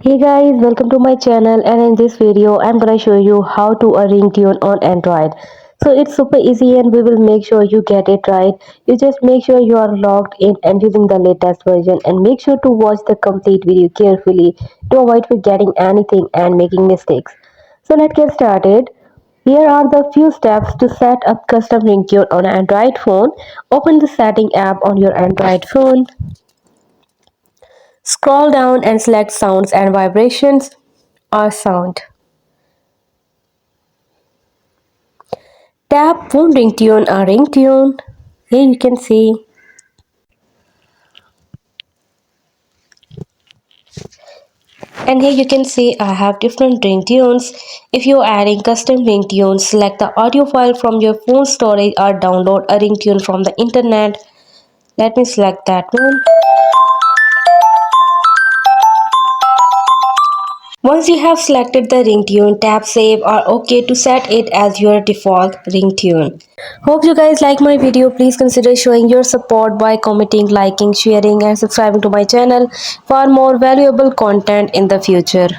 Hey guys, welcome to my channel, and in this video I'm gonna show you how to a ringtone on Android. So it's super easy and we will make sure you get it right. You just make sure you are logged in and using the latest version, and make sure to watch the complete video carefully to avoid forgetting anything and making mistakes. So let's get started. Here are the few steps to set up custom ringtone on Android phone. Open the setting app on your Android phone. Scroll down and select sounds and vibrations or sound. Tap phone ringtone or ringtone. Here you can see. And here you can see I have different ringtones. If you're adding custom ringtones, select the audio file from your phone storage or download a ringtone from the internet. Let me select that one. Once you have selected the ringtone, tap save or OK to set it as your default ringtone. Hope you guys like my video. Please consider showing your support by commenting, liking, sharing and subscribing to my channel for more valuable content in the future.